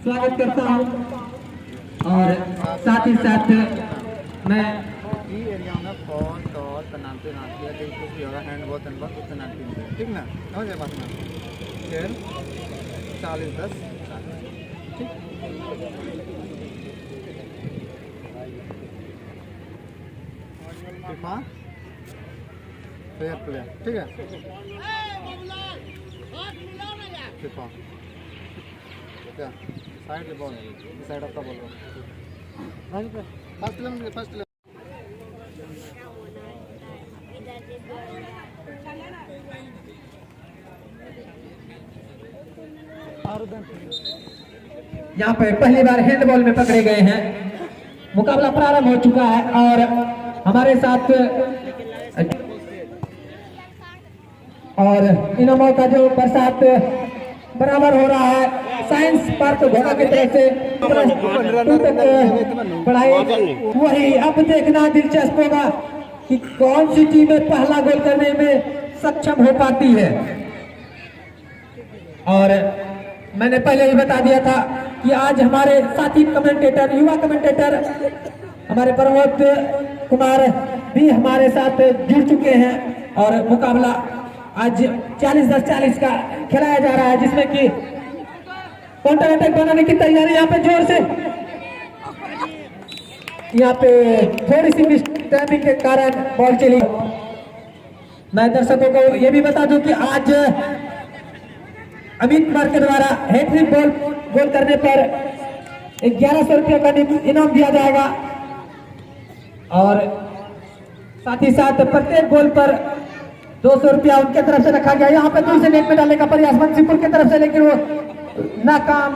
स्वागत करता हूँ और साथ ही साथ मैं एरिया में फोन टॉल पेनाल्टी नाती है कुछ भी होगा हैंड बॉल तन बॉल उतना नाती ठीक ना समझ गए बात ना खेल 40-10 ठीक फीफा फेयर प्ले ठीक है फीफा क्या side ball side of the ball first यहाँ पे पहली बार हैंडबॉल में पकड़े गए हैं। मुकाबला प्रारंभ हो चुका है और हमारे साथ और इनामों का जो बरसात बराबर हो रहा है। साइंस पार्क घोड़ा की तरफ से पढ़ाई वही अब देखना दिलचस्प होगा कि कौन सी टीम पहला गोल करने में सक्षम हो पाती है। और मैंने पहले ही बता दिया था कि आज हमारे साथी कमेंटेटर युवा कमेंटेटर हमारे प्रमोद कुमार भी हमारे साथ जुड़ चुके हैं और मुकाबला आज 40-10-40 का खिलाया जा रहा है, जिसमें कि काउंटर अटैक बनाने की तैयारी यहाँ पे जोर से। यहाँ पे थोड़ी सी मिस टाइमिंग के कारण बॉल चली। मैं दर्शकों को ये भी बता दूं कि आज अमित कुमार के द्वारा हैट्रिक गोल करने पर 1100 रुपये का इनाम दिया जाएगा और साथ ही साथ प्रत्येक गोल पर 200 रुपया उनके तरफ से रखा गया। यहाँ पे दूर से नेट में डालने का प्रयास मंसीपुर की तरफ से, लेकिन वो नाकाम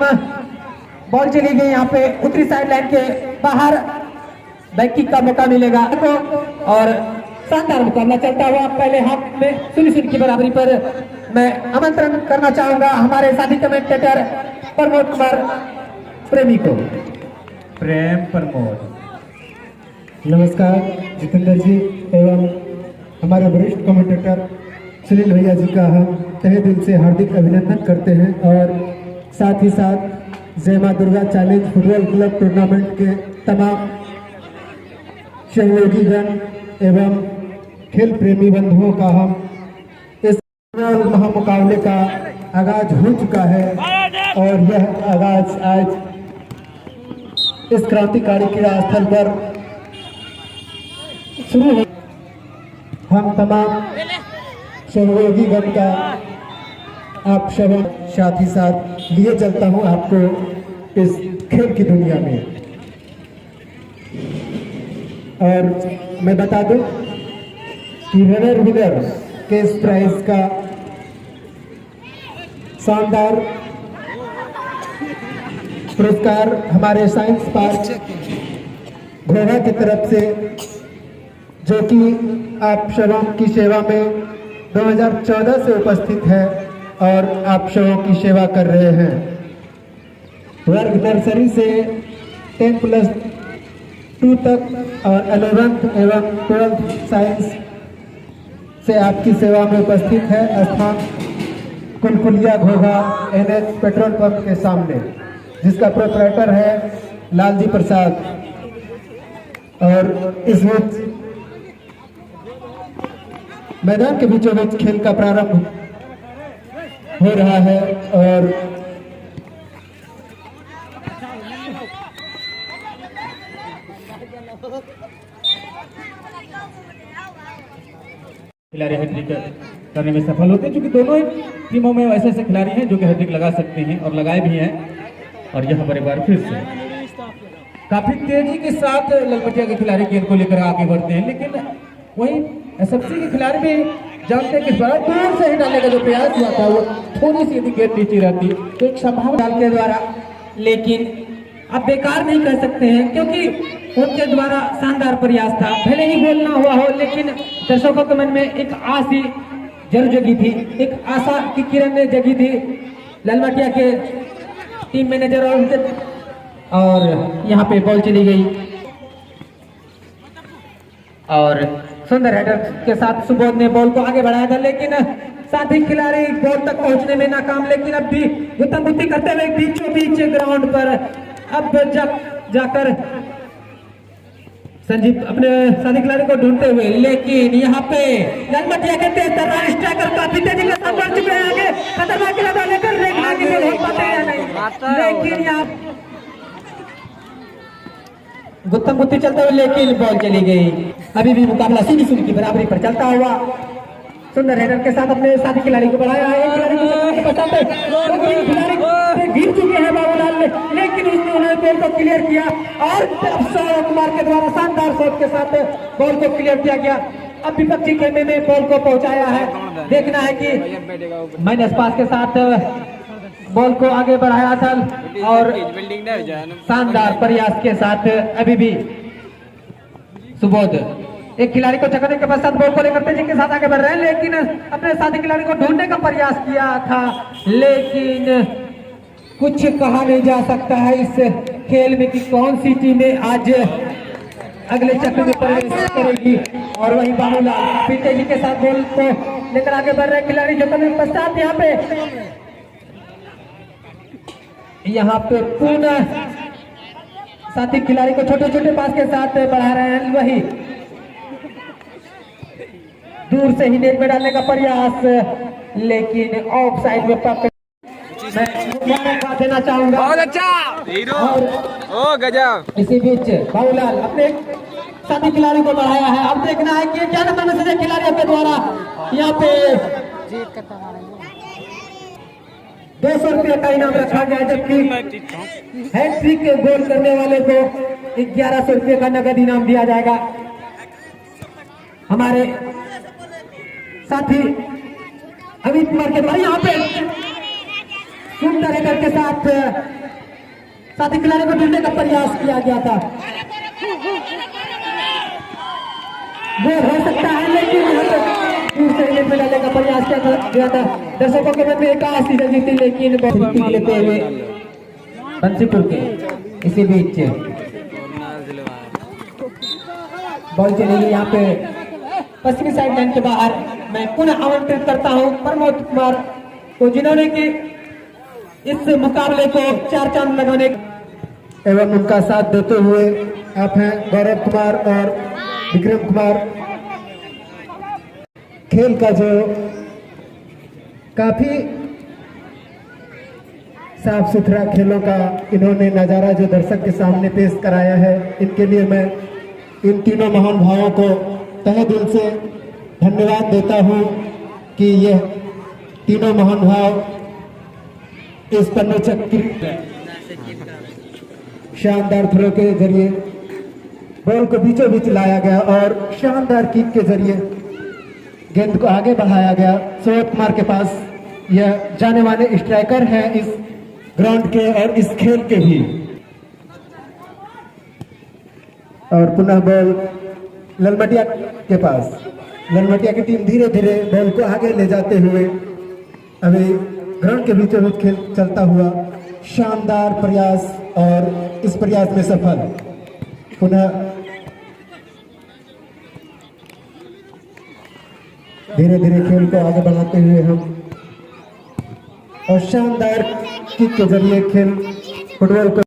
बॉल चली गई। यहाँ पे उत्तरी साइड लाइन के बाहर बैक किक का मौका मिलेगा और शानदार मुकाबला चलता हुआ पहले हाफ में 0-0 की बराबरी पर मैं आमंत्रण करना चाहूंगा हमारे साथी कमेंटेटर प्रमोद कुमार प्रेमी को। प्रेम प्रमोद। नमस्कार जितेंद्र जी एवं हमारे वरिष्ठ कमेंटेटर सुनील भैया जी का हम तहे दिल से हार्दिक अभिनंदन करते हैं और साथ ही साथ जय मां Durga challenge football club tournament के तमाम सहयोगीगण एवं खेल प्रेमी बंधुओं का हम इस महामुकाबले का आगाज हो चुका है और यह आगाज आज इस क्रांतिकारी क्रीड़ा स्थल पर शुरू हो। हम तमाम सहयोगीगण का आप सब साथ ही साथ लिए चलता हूं आपको इस खेल की दुनिया में। और मैं बता दूं कि रनर विनर के इस प्राइज का शानदार पुरस्कार हमारे साइंस पार्क घोड़ा की तरफ से, जो कि आप सबों की सेवा में 2014 से उपस्थित है और आप सबों की सेवा कर रहे हैं। वर्ग नर्सरी से 10+2 तक और 11th एवं 12th साइंस से आपकी सेवा में उपस्थित है। स्थान कुलकुलिया घोघा NH पेट्रोल पंप के सामने, जिसका प्रोपराइटर है लालजी प्रसाद। और इस बीच मैदान के बीचों बीच खेल का प्रारंभ हो रहा है और खिलाड़ी हैट्रिक करने में सफल होते हैं, क्योंकि दोनों ही टीमों में ऐसे ऐसे खिलाड़ी हैं जो कि हैट्रिक लगा सकते हैं और लगाए भी हैं। और यह हमारे बार फिर से काफी तेजी के साथ ललमटिया के खिलाड़ी गेंद को लेकर आगे बढ़ते हैं, लेकिन वही एसएफसी के खिलाड़ी भी जानते हैं कि बड़ा दूर से ही डालने का जो प्रयास हुआ था वो थोड़ी सी यदि गेंद नीचे रहती तो एक संभावना डाल के द्वारा, लेकिन अब बेकार नहीं कर सकते हैं क्योंकि उनके द्वारा शानदार प्रयास था। भले ही गोल ना हुआ हो, लेकिन दर्शकों के मन में एक आस ही जरूर जगी थी, एक आशा की किरण ने जगी थी ललमटिया के टीम मैनेजर और उनके। और यहाँ पे बॉल चली गई और सुंदर हेडर के साथ सुबोध ने बॉल को आगे बढ़ाया था, लेकिन साथी खिलाड़ी गोल तक पहुंचने में नाकाम, लेकिन अब भी गुत्थमगुत्थी करते हुए बीचों बीच ग्राउंड पर अब जाकर संजीव अपने साथी खिलाड़ी को ढूंढते हुए, लेकिन यहाँ पे ललमटिया के तेज तर्रार स्ट्राइकर काफी तेजी के साथ बढ़ चुके हैं आगे, खतरनाक इरादा लेकर देखना कि गोल हो पाते हैं या नहीं, लेकिन यहाँ गुत्थमगुत्थी चलते हुए लेकिन बॉल चली गई। अभी भी मुकाबला 0-0 की बराबरी पर चलता हुआ, सुंदर हेडर के साथ अपने साथी खिलाड़ी को बढ़ाया है, एक खिलाड़ी को बचाते खिलाड़ी गिर चुके हैं बाबूलाल ने, लेकिन उसने उन्होंने बॉल को क्लियर किया और सौरभ कुमार के द्वारा शानदार शॉट के साथ बॉल को क्लियर किया गया। अब विपक्षी खेमे में बॉल को पहुंचाया है, देखना है कि माइनस पास के साथ बॉल को आगे बढ़ाया था और शानदार प्रयास के साथ अभी भी सुबोध एक खिलाड़ी को चकने के पश्चात बॉल को लेकर तेजी के साथ आगे बढ़ रहे हैं, लेकिन अपने साथी खिलाड़ी को ढूंढने का प्रयास किया था, लेकिन कुछ कहा नहीं जा सकता है इस खेल में कि कौन सी टीमें आज अगले चक्र में प्रवेश करेगी। और वही बाबूलाल काफी तेजी के साथ बॉल को लेकर आगे बढ़ रहे खिलाड़ी जो पश्चात यहाँ पे पुनः साथी खिलाड़ी को छोटे छोटे पास के साथ बढ़ा रहे हैं, वही दूर से ही नेट में डालने का प्रयास, लेकिन ऑफ साइड में पकड़ मैं देना चाहूंगा। बहुत अच्छा और गजब। इसी बीच बाबूलाल अपने साथी खिलाड़ी को बढ़ाया है, अब देखना है कि क्या नंबर में से खिलाड़ियों के द्वारा यहाँ पे 200 रुपये का इनाम रखा गया, जबकि हैट्रिक गोल करने वाले को 1100 रुपये का नगद इनाम दिया जाएगा। हमारे साथी अमित कुमार के द्वारा यहाँ पे सुंदर हेडर के साथ साथी खिलाड़ी को ढूंढने का प्रयास किया गया था, गोल हो सकता है, लेकिन दूर से नेट में डालने का प्रयास किया गया था। दर्शकों के मन में एक आस थी जीती, लेकिन लेते हुए बंसीपुर के इसी बीच बॉल चलेगी यहाँ पे पश्चिमी साइड लाइन के बाहर। मैं पुनः आमंत्रित करता हूँ प्रमोद कुमार को, जिन्होंने कि इस मुकाबले को 4 चांद लगाने एवं उनका साथ देते हुए आप हैं गौरव कुमार और विक्रम कुमार। खेल का जो काफी साफ सुथरा खेलों का इन्होंने नज़ारा जो दर्शक के सामने पेश कराया है, इनके लिए मैं इन तीनों महान भाइयों को तहे दिल से धन्यवाद देता हूं कि ये तीनों महान भाव इस पन्ने चक्की शानदार थ्रो के जरिए बॉल को बीचों बीच लाया गया और शानदार किक के जरिए गेंद को आगे बढ़ाया गया सौरभ कुमार के पास। यह जाने माने स्ट्राइकर हैं इस ग्राउंड के और इस खेल के भी। और पुनः बॉल ललमटिया के पास। ललमटिया की टीम धीरे धीरे बॉल को आगे ले जाते हुए अभी ग्राउंड के बीचों बीच खेल चलता हुआ शानदार प्रयास और इस प्रयास में सफल। पुनः धीरे धीरे खेल को आगे बढ़ाते हुए हम और शानदार किक के जरिए खेल फुटबॉल को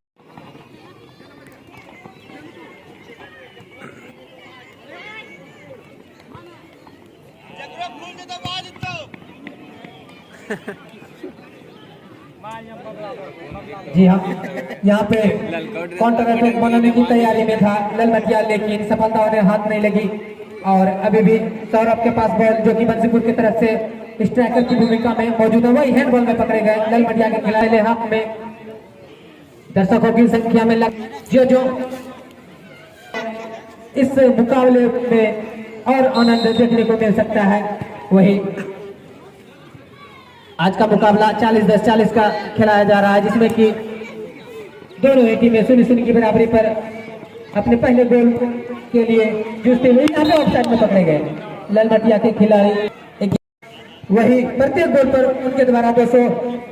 जी हाँ, यहाँ पे काउंटर अटैक बनाने की तैयारी में था ललमटिया, लेकिन सफलता उन्हें हाथ नहीं लगी। और अभी भी सौरभ के पास बॉल जो कि बंसीपुर की तरफ से स्ट्राइकर की भूमिका में मौजूद है, वही हैंडबॉल में पकड़े गए ललमटिया के खिलाड़ी हाथ में। दर्शकों की संख्या में जो इस मुकाबले में और आनंद देखने को मिल सकता है, वही आज का मुकाबला 40-10-40 का खिलाया जा रहा है, जिसमें कि दोनों ही टीमें 0-0 की बराबरी पर अपने पहले गोल के लिए जूझते हुए यहाँ पे ऑफसाइड में पकड़े गए ललमटिया के खिलाड़ी। वही प्रत्येक गोल पर उनके द्वारा 200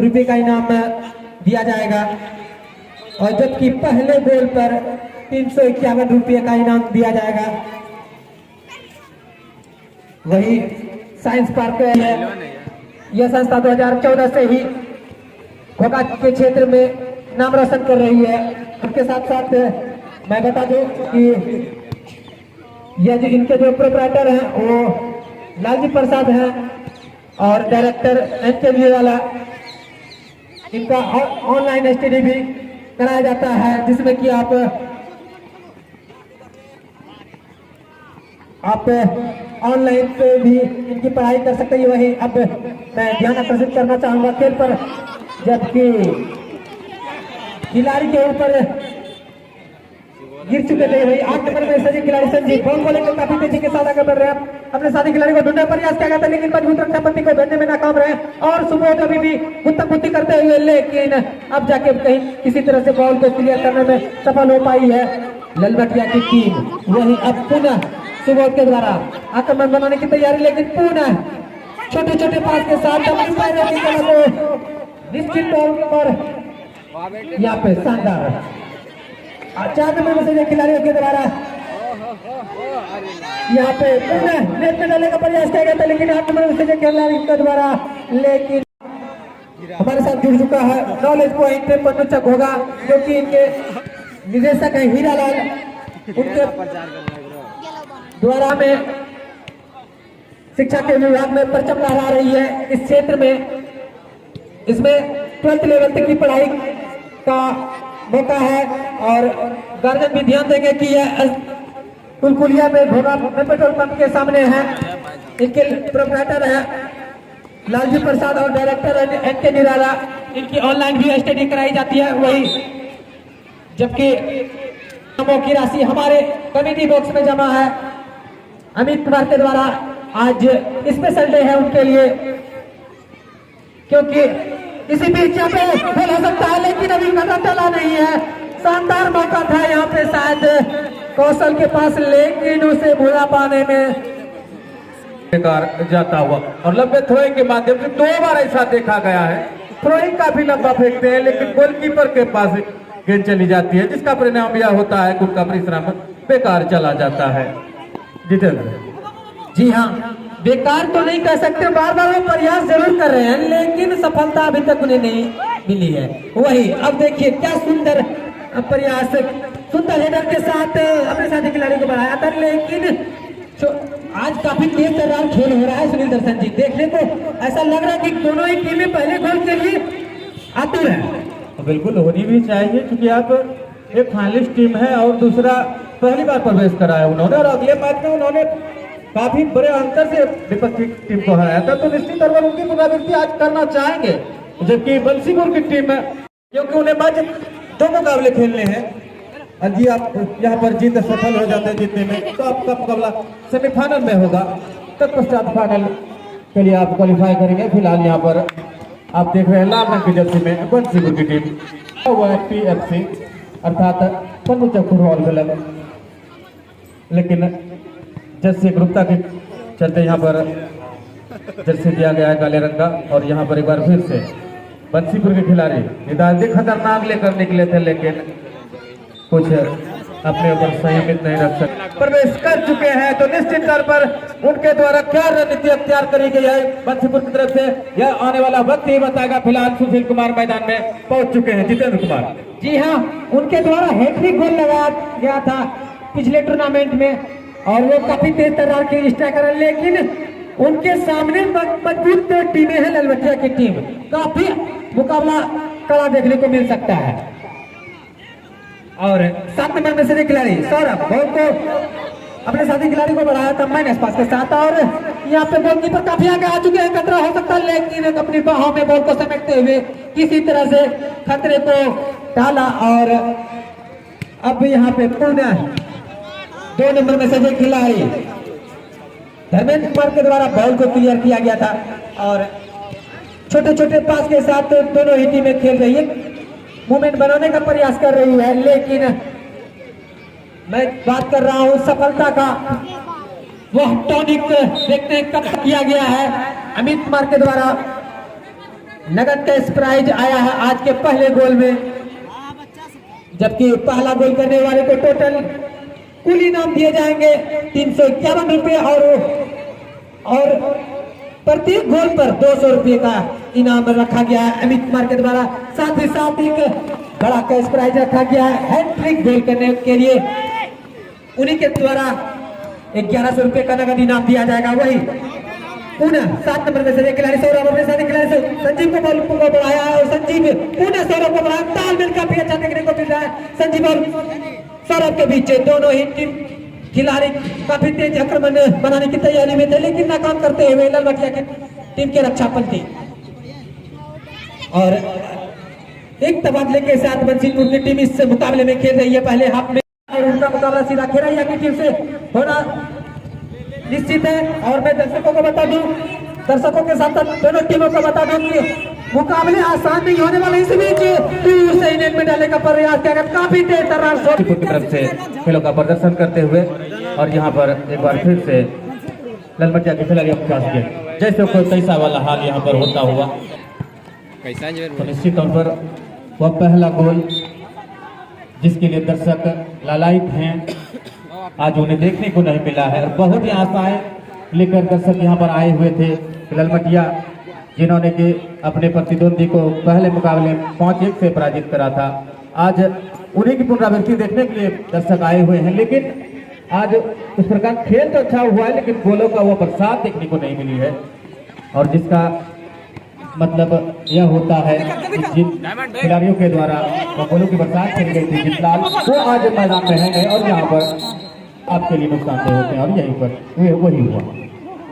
रुपये का इनाम दिया जाएगा, और जबकि पहले गोल पर 351 रुपये का इनाम दिया जाएगा। वही साइंस पार्क है यह संस्था 2014 से ही घोघा के क्षेत्र में नाम रोशन कर रही है। उसके साथ साथ मैं बता दूं कि यह जो इनके जो प्रोपराइटर हैं वो लालजी प्रसाद हैं और डायरेक्टर एन.के. वीराला। इनका ऑनलाइन स्टडी भी कराया जाता है, जिसमें कि आप ऑनलाइन पे भी इनकी पढ़ाई कर सकते हैं। वही अब मैं ध्यान आकर्षित करना चाहूंगा खेल पर, जबकि खिलाड़ी के ऊपर गिर चुके थे। वही 8 नंबर में सजी खिलाड़ी संजीव बॉल को लेकर काफी तेजी के साथ आगे बढ़ रहे हैं। अपने साथी खिलाड़ी को ढूंढने का प्रयास किया गया था, लेकिन मजबूत रक्षाबंदी को भेजने में नाकाम रहे और सुबोध अभी भी गुत्थागुत्थी करते हुए, लेकिन अब जाके कहीं किसी तरह से बॉल को क्लियर करने में सफल हो पाई है ललबटिया की टीम। वही अब पुनः सुबोध के द्वारा आक्रमण बनाने की तैयारी, लेकिन पुनः छोटे छोटे पास के साथ अपनी पैरों की कला को निश्चित तौर पर यहाँ पे शानदार 4 नंबर से खिलाड़ियों के द्वारा यहाँ पे पुनः नेट में डालने का प्रयास किया गया था, लेकिन 8 नंबर से खिलाड़ियों के द्वारा, लेकिन हमारे साथ जुड़ चुका है नॉलेज पॉइंट पे पन्नू घोघा, जो कि इनके निदेशक है हीरालाल। उनके द्वारा में शिक्षा के विभाग में परचम लहरा रही है इस क्षेत्र में। इसमें 12th लेवल तक की पढ़ाई का मौका है और गार्जियन भी ध्यान देंगे कि यह कुलकुलिया में घोघा पेट्रोल पंप के सामने है। इनके प्रोपराइटर है लालजी प्रसाद और डायरेक्टर एन.के. निराला। इनकी ऑनलाइन भी स्टडी कराई जाती है। वही जबकि नामों की राशि हमारे कमेटी बॉक्स में जमा है। अमित कुमार के द्वारा आज स्पेशल डे है उनके लिए, क्योंकि इसी बीच यहाँ पे गोल हो सकता है, लेकिन अभी पता चला नहीं है। शानदार मौका था यहाँ पे शायद कौशल के पास, लेकिन उसे भुला पाने में बेकार जाता हुआ और लंबे थ्रोइंग के माध्यम से 2 बार ऐसा देखा गया है। थ्रोइंग काफी लंबा फेंकते हैं, लेकिन गोलकीपर के पास गेंद चली जाती है, जिसका परिणाम यह होता है कि उनका परिश्रम बेकार चला जाता है। जितेंद्र जी हाँ, बेकार तो नहीं कह सकते, बार बार वो प्रयास जरूर कर रहे हैं, लेकिन सफलता अभी तक उन्हें नहीं मिली है। वही अब देखिए क्या सुंदर प्रयास, सुंदर हेडर के साथ अपने साथी खिलाड़ी को बढ़ाया था, लेकिन आज काफी तेज तर्रार खेल हो रहा है सुनील दर्शन जी। देखने को ऐसा लग रहा है कि दोनों ही टीमें पहले गोल के लिए आतुर है। बिल्कुल होनी भी चाहिए, क्योंकि आप एक फाइनलिस्ट टीम है और दूसरा पहली बार प्रवेश करा है उन्होंने, और अगले मैच में उन्होंने काफी बड़े अंतर से विपक्षी टीम को हराया था, तो निश्चित तौर पर उनकी पुनरावृत्ति आज करना चाहेंगे। जबकि बंसीपुर की टीम है, क्योंकि उन्हें मैच 2 मुकाबले खेलने हैं, जी आप यहाँ पर जीत सफल हो जाते हैं जीतने में, तो आपका मुकाबला सेमीफाइनल में होगा, तत्पश्चात फाइनल के लिए आप क्वालिफाई करेंगे। फिलहाल यहाँ पर आप देख रहे हैं लाल रंग की जर्सी में बंसीपुर की टीम, वो है PFC अर्थात पन्नू चक फुटबॉल क्लब, लेकिन जर्सी गुप्ता के चलते यहाँ पर जर्सी दिया गया है काले रंग का। और यहाँ पर एक बार फिर से बंसीपुर के खिलाड़ी निदान खतरनाक लेकर निकले थे, लेकिन कुछ अपने ऊपर संयमित नहीं रख सकते, प्रवेश कर चुके हैं। तो निश्चित तौर पर उनके द्वारा क्या रणनीति अख्तियार करी गई है बंसीपुर की तरफ से, यह आने वाला वक्त ही बताएगा। फिलहाल सुशील कुमार मैदान में पहुंच चुके हैं। जितेंद्र कुमार जी हाँ, उनके द्वारा हैट्रिक गोल लगाया गया था पिछले टूर्नामेंट में, और वो काफी तेज तर्रार के स्ट्राइकर है, लेकिन उनके सामने मजबूत टीमें हैं। ललबटिया की टीम काफी मुकाबला कड़ा देखने को मिल सकता है। और 7 नंबर में से खिलाड़ी सौरभ बॉल को अपने साथी खिलाड़ी को बढ़ाया था माइनस पास के साथ, और यहाँ पे गोलकीपर काफी आगे आ चुके हैं, खतरा हो सकता है, लेकिन अपनी बाहों में बॉल को समेटते हुए किसी तरह से खतरे को टाला। और अब यहाँ पे पुनः 2 नंबर में से खिलाड़ी धर्मेंद्र कुमार के द्वारा बॉल को क्लियर किया गया था, और छोटे छोटे पास के साथ दोनों ही टीमें खेल रही है, मूवमेंट बनाने का प्रयास कर रही है, लेकिन मैं बात कर रहा हूं सफलता का, वह टॉनिक देखते हैं कब किया गया है। अमित कुमार के द्वारा नगद कैश प्राइज आया है आज के पहले गोल में, जबकि पहला गोल करने वाले को टोटल कुल इनाम दिए जाएंगे 351 रुपये, और प्रत्येक गोल पर 200 रुपये का इनाम रखा गया है अमित कुमार के द्वारा। साथ ही साथ एक बड़ा कैश प्राइज रखा गया है हैट्रिक गोल करने के लिए, उन्हीं के द्वारा 1100 रुपये का नगद इनाम दिया जाएगा। वही पुनः 7 नंबर में से एक खिलाड़ी सौरभ अपने साथी खिलाड़ी से संजीव को बॉल को बढ़ाया और संजीव पुनः सौरभ को बढ़ाया। तालमेल काफी अच्छा देखने को मिल रहा है संजीव और सौरभ के बीच। दोनों ही टीम खिलाड़ी काफी तेज आक्रमण बनाने की तैयारी में थे, लेकिन नाकाम करते हुए ललमटिया की टीम के रक्षा पंथी और एक तबादले के साथ बंसीपुर की टीम इस मुकाबले में खेल रही है पहले हाफ में, और उनका मुकाबला सीधा खेरैया की टीम से होना निश्चित है। और मैं दर्शकों को बता दूं, दर्शकों के साथ साथ दोनों टीमों को बता दूं कि मुकाबले आसान नहीं होने वाले, इस बीच दूर से नेट में डालने का प्रयास किया, काफी तेज तर्रार शॉट की तरफ से खेलों का प्रदर्शन करते हुए और यहाँ पर एक बार फिर से ललमटिया के खिलाड़ी अभ्यास किए जैसे कोई कैसा वाला हाल यहाँ पर होता हुआ, तो निश्चित तौर पर वह पहला गोल जिसके लिए दर्शक लालायित हैं आज उन्हें देखने को नहीं मिला है। और बहुत ही आशाएं लेकर दर्शक यहाँ पर आए हुए थे। ललमटिया जिन्होंने कि अपने प्रतिद्वंदी को पहले मुकाबले में 5-1 से पराजित करा था, आज उन्हीं की पुनरावृत्ति देखने के लिए दर्शक आए हुए हैं। लेकिन आज उस प्रकार खेल तो अच्छा हुआ है, लेकिन गोलों का वो बरसात देखने को नहीं मिली है, और जिसका मतलब यह होता है कि जिन खिलाड़ियों के द्वारा गोलों की बरसात खेली गई थी जितलाल, वो आज मैदान में है और यहाँ पर आपके लिए नुकसानदेह होते हैं, और यहीं पर वही हुआ।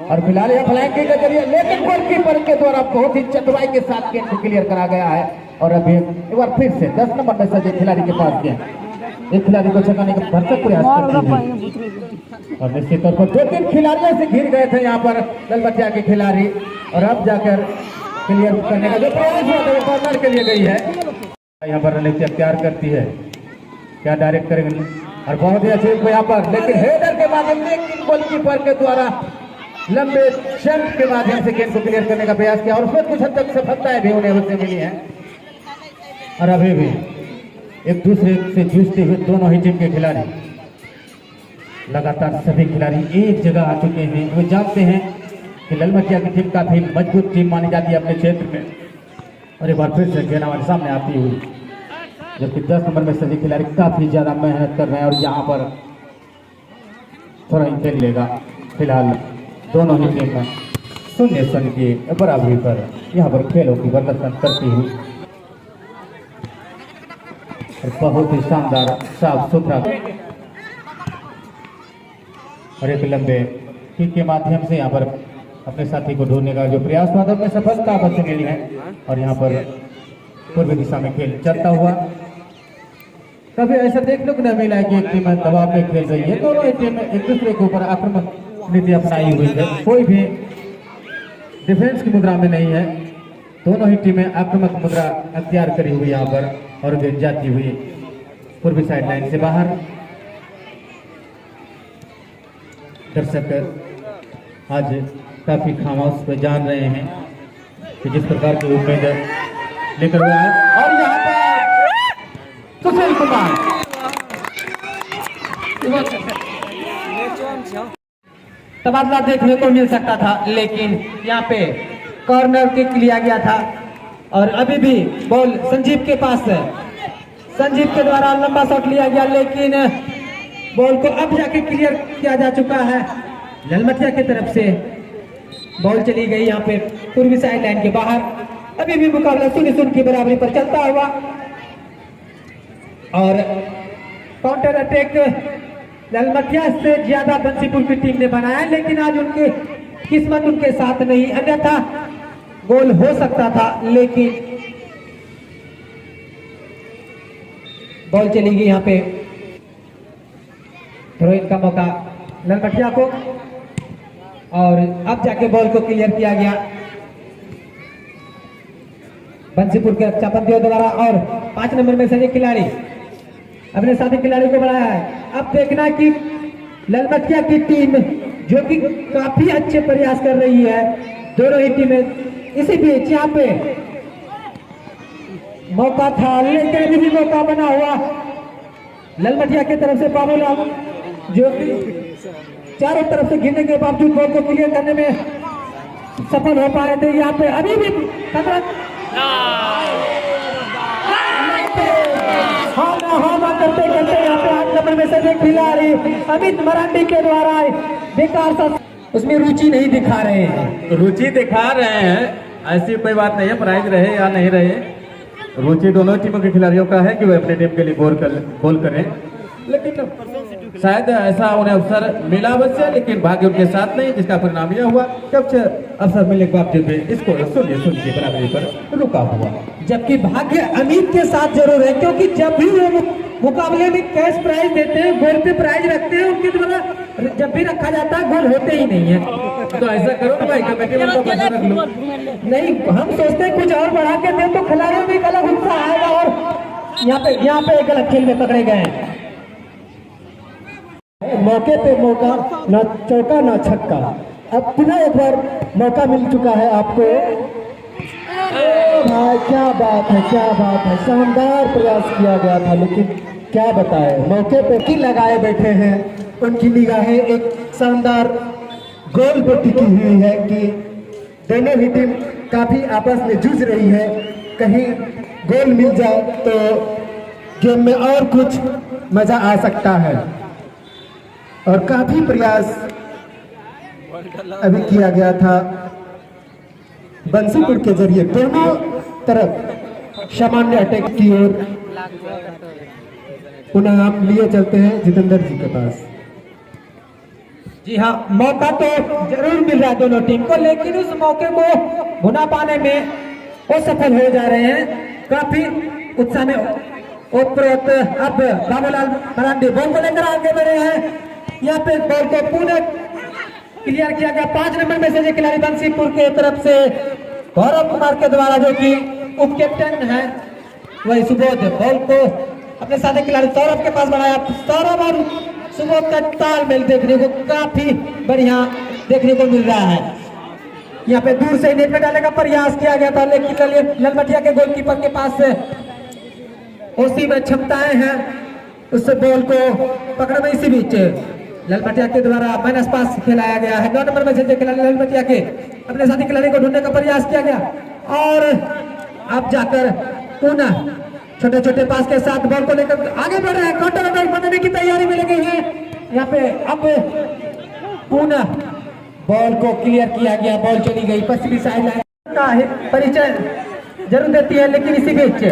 और फिलहाल यह फ्लैंकिंग के जरिए लेकिन गोलकीपर के द्वारा बहुत ही चतुराई के साथ गेंद को क्लियर करा गया है। और अभी एक बार फिर से 10 नंबर में सजे खिलाड़ी के पास गेंद, एक खिलाड़ी को छकाने का भरसक प्रयास करते हुए, और निश्चित तौर पर 2-3 खिलाड़ियों से घिर गए थे यहाँ पर ललमटिया के खिलाड़ी, और अब जाकर क्लियर करने का जो प्रयास हुआ था वो कॉर्नर के लिए गई है। यहाँ पर रणनीति अख्तियार करती है, क्या डायरेक्ट करेंगे, और बहुत ही अच्छे यहाँ पर, लेकिन हेडर के माध्यम से गोलकीपर के द्वारा लंबे शंख के माध्यम से गेंद को क्लियर करने का प्रयास किया, और उसमें कुछ हद तक सफलताएं भी उन्हें उससे मिली है। और अभी भी एक दूसरे से जूझते हुए दोनों ही टीम के खिलाड़ी, लगातार सभी खिलाड़ी एक जगह आ चुके हैं। वो जानते हैं कि ललमटिया की टीम काफी मजबूत टीम मानी जाती है अपने क्षेत्र में, और एक बार फिर से गेंद हमारे सामने आती हुई, जबकि 10 नंबर में सभी खिलाड़ी काफी ज्यादा मेहनत कर रहे हैं, और यहाँ पर थोड़ा ही खेल लेगा। फिलहाल दोनों ही टीम में 0-0 की बराबरी पर यहाँ पर खेलों की प्रदर्शन करती हुई, और बहुत ही शानदार साफ सुथरा और एक लंबे किक के माध्यम से यहाँ पर अपने साथी को ढूंढने का जो प्रयास हुआ था उसमें सफलता अवश्य मिली है। और यहाँ पर पूर्वी दिशा में खेल चलता हुआ कभी ऐसा देखने को नहीं मिला है कि एक टीम दबाव में खेल रही है, दोनों ही टीम एक दूसरे के ऊपर आक्रामक नीति अपनाई हुई है, कोई भी डिफेंस की मुद्रा में नहीं है, दोनों ही टीमें आक्रामक मुद्रा अख्तियार करी हुई यहाँ पर, और गेंद जाती हुई पूर्वी साइड लाइन से बाहर। दर्शक आज काफी खामोश पे जान रहे हैं कि जिस प्रकार की उम्मीद लेकर हुआ है, और यहाँ पर सुशील कुमार तबादला देखने को मिल सकता था, लेकिन यहाँ पे कॉर्नर किक लिया गया था, और अभी भी बॉल संजीव के पास है। संजीव के द्वारा लंबा शॉट लिया गया, लेकिन बॉल को अब जाके क्लियर किया जा चुका है ललमटिया की तरफ से। बॉल चली गई यहाँ पे पूर्वी साइड लाइन के बाहर। अभी भी मुकाबला 0-0 की बराबरी पर चलता हुआ, और काउंटर अटैक ललमटिया से ज्यादा बंसीपुर की टीम ने बनाया, लेकिन आज उनकी किस्मत उनके साथ नहीं, अन्यथा गोल हो सकता था। लेकिन बॉल चली गई यहाँ पे, थ्रो इन का मौका ललमटिया को, और अब जाके बॉल को क्लियर किया गया बंसीपुर के रक्षापंथियों द्वारा। और 5 नंबर में से एक खिलाड़ी अपने साथी खिलाड़ी को बढ़ाया है। अब देखना कि ललमटिया की टीम जो कि काफी अच्छे प्रयास कर रही है, दोनों ही टीमें। इसी बीच यहाँ पे मौका था, लेकिन अभी भी मौका बना हुआ ललमटिया की तरफ से बाबूलाल, जो कि चारों तरफ से घिरने के बावजूद बॉल को क्लियर करने में सफल हो पाए थे। यहाँ पे अभी भी खतरा हाँ करते करते यहाँ पे 8 नंबर में से खिलाड़ी अमित मरांडी के द्वारा बेकार सा उसमें रुचि नहीं दिखा रहे हैं। रुचि दिखा रहे हैं, ऐसी कोई बात नहीं है, प्राइज रहे या नहीं रहे, रुचि दोनों टीमों के खिलाड़ियों का है कि वे अपने टीम के लिए गोल करें, लेकिन शायद ऐसा उन्हें अवसर मिला अवश्य, लेकिन भाग्य उनके साथ नहीं, जिसका परिणाम यह हुआ कि अवसर मिलने के बावजूद भी इसको सुनिए बराबरी पर रुका हुआ। जबकि भाग्य अमित के साथ जरूर है, क्योंकि जब भी वो मुकाबले में कैश प्राइज देते हैं, गोल पे प्राइज रखते हैं, उनके द्वारा जब भी रखा जाता है गोल होते ही नहीं है। तो ऐसा करो ना भाई, कमेटी में तो पैसा रख लो। नहीं, हम सोचते हैं कुछ और बढ़ा के दे तो खिलाड़ियों में एक अलग उत्साह आएगा। और यहाँ पे एक गलत खेल में पकड़े गए हैं। मौके पे मौका, ना चौका ना छक्का। अब पुनः एक बार मौका मिल चुका है आपको। भाई क्या बात है, क्या बात है, शानदार प्रयास किया गया था, लेकिन क्या बताए, मौके पे की लगाए बैठे हैं। उनकी निगाहें एक शानदार गोल पर टिकी हुई है कि दोनों ही टीम काफी आपस में जूझ रही है, कहीं गोल मिल जाए तो गेम में और कुछ मजा आ सकता है। और काफी प्रयास अभी किया गया था बंसीपुर के जरिए, दोनों तरफ सामान्य अटैक की ओर। पुनः आप लिए चलते हैं जितेंद्र जी के पास। जी हाँ, मौका तो जरूर मिल रहा है दोनों टीम को, लेकिन उस मौके को भुना पाने में वो सफल हो जा रहे हैं। काफी उत्साह में ओतप्रोत अब बाबूलाल मरांडी बॉल को लेकर आगे बढ़े हैं। यहाँ पे बॉल को पूर्ण क्लियर किया गया। 5 नंबर में से खिलाड़ी बंसीपुर के तरफ से गौरव कुमार के द्वारा, जो कि उप कैप्टन है, वही सुबोध बॉल को अपने साथी खिलाड़ी सौरभ के पास बढ़ाया। सौरभ और सुबोध का तालमेल देखने को काफी बढ़िया देखने को मिल रहा है। यहाँ पे दूर से नेट में डालने का प्रयास किया गया था, लेकिन ललमटिया के गोलकीपर के पास उसी में क्षमताएं हैं, उस बॉल को पकड़ में इसी बीच ललमटिया के द्वारा माइनस पास खिलाया गया है। 9 नंबर में से खिलाड़ी ललमटिया के अपने साथी खिलाड़ी को ढूंढने का प्रयास किया गया, और अब जाकर पुनः छोटे छोटे पास के साथ बॉल को लेकर आगे बढ़ रहे हैं। काउंटर अटैक बनाने की तैयारी में लगे हैं। यहाँ पे अब पुनः बॉल को क्लियर किया गया, बॉल चली गई पश्चिमी साइड लाइन का परिचय जरूर देती है, लेकिन इसी बीच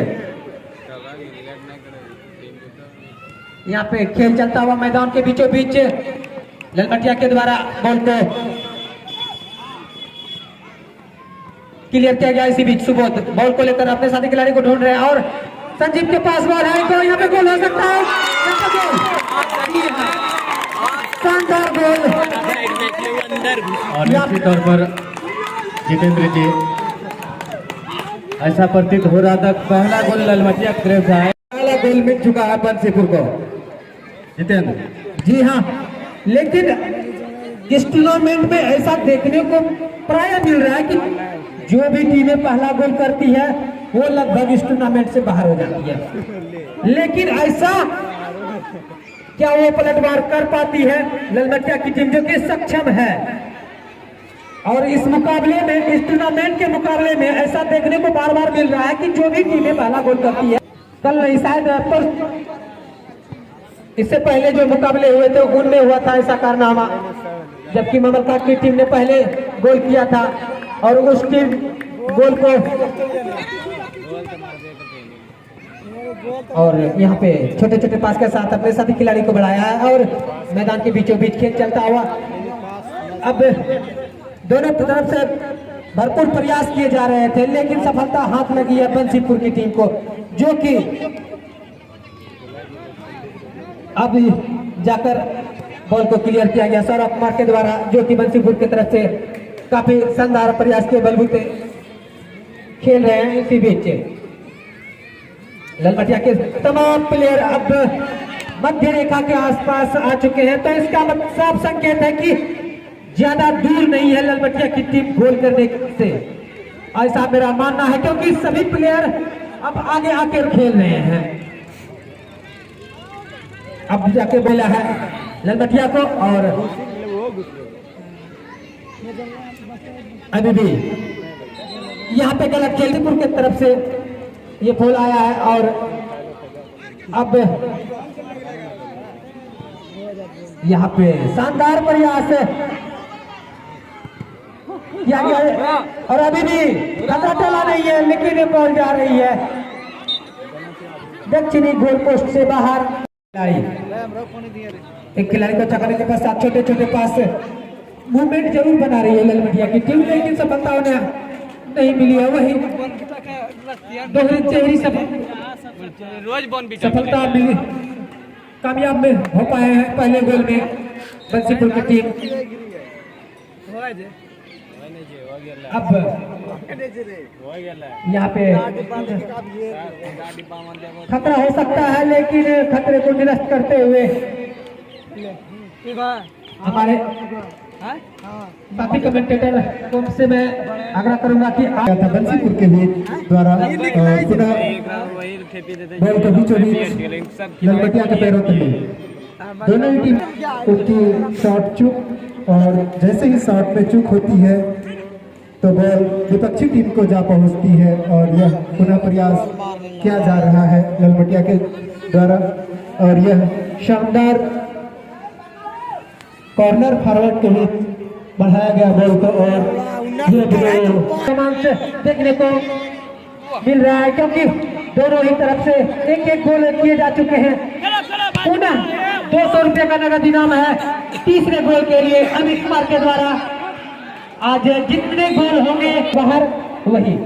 यहाँ पे खेल चलता हुआ मैदान के बीचों बीच ललमटिया के द्वारा बॉल को क्लियर किया गया। इसी बीच सुबोध बॉल को लेकर अपने साथी खिलाड़ी को ढूंढ रहे हैं, और संजीव के पास बॉल है, तो यहाँ पे गोल हो सकता है। शानदार गोल, और निश्चित तौर पर जितेंद्र जी, ऐसा प्रतीत हो रहा था पहला गोल ललमटिया की तरफ से आया, पहला गोल मिल चुका है बंसीपुर को। जितेंद्र जी हाँ, लेकिन इस टूर्नामेंट में ऐसा देखने को प्राय मिल रहा है कि जो भी टीमें पहला गोल करती है वो लगभग इस टूर्नामेंट से बाहर हो जाती है। लेकिन ऐसा क्या वो पलटवार कर पाती है ललमटिया की टीम, जो कि सक्षम है। और इस मुकाबले में, इस टूर्नामेंट के मुकाबले में ऐसा देखने को बार बार मिल रहा है कि जो भी टीमें पहला गोल करती है, कल नहीं शायद इससे पहले जो मुकाबले हुए थे उनमें हुआ था ऐसा कारनामा, जबकि ममलकाट की टीम ने पहले गोल किया था और उस टीम गोल को, और यहाँ पे छोटे छोटे पास के साथ अपने साथी खिलाड़ी को बढ़ाया है, और मैदान के बीचों बीच खेल चलता हुआ अब दोनों तरफ से भरपूर प्रयास किए जा रहे थे, लेकिन सफलता हाथ लगी है बंसीपुर की टीम को, जो कि अब जाकर बॉल को क्लियर किया गया सौरभ कुमार के द्वारा, जो कि बंसीपुर की तरफ से काफी शानदार प्रयास के बलबूते खेल रहे हैं। इसी बीच ललमटिया के तमाम प्लेयर अब मध्य रेखा के आसपास आ चुके हैं, तो इसका साफ संकेत है कि ज्यादा दूर नहीं है ललमटिया की टीम गोल करने से, ऐसा मेरा मानना है, क्योंकि सभी प्लेयर अब आगे आकर खेल रहे हैं। अब जाके बोला है ललमटिया को, और अभी भी यहाँ पे गलत केल्दीपुर की तरफ से ये फॉल आया है और अब यहाँ पे शानदार प्रयास किया गया है और अभी भी खतरा टला नहीं है, लेकिन ये बॉल जा रही है दक्षिणी गोल पोस्ट से बाहर। एक खिलाड़ी को चकने के पश्चात छोटे छोटे पास मूवमेंट जरूर बना रही है ललमटिया की टीम, लेकिन सफलता उन्हें नहीं मिली है। वही दोहरी चेहरी सफलता मिली, कामयाब में हो पाए हैं पहले गोल में बंसीपुर की टीम। अब यहाँ पे खतरा हो सकता है, लेकिन खतरे को निरस्त करते हुए हमारे साथी कमेंटेटर को से मैं आग्रह करूंगा कि था बंसीपुर के बीच द्वारा पुनः बॉल को बीचों बीच ललमटिया के पैरों तले दोनों ही टीम की शॉट चूक, और जैसे ही शॉट में चूक होती है तो बॉल विपक्षी टीम को जा पहुंचती है और यह पुनः प्रयास किया जा रहा है ललमटिया के द्वारा। और यह शानदार कॉर्नर फॉरवर्ड के लिए बढ़ाया गया बॉल को और रोमांच देखने को मिल रहा है, क्योंकि दोनों ही तरफ से एक एक गोल किए जा चुके हैं। पुनः 200 रुपये का नगद इनाम है तीसरे गोल के लिए अमित कुमार के द्वारा। आज जितने गोल होंगे बाहर वही।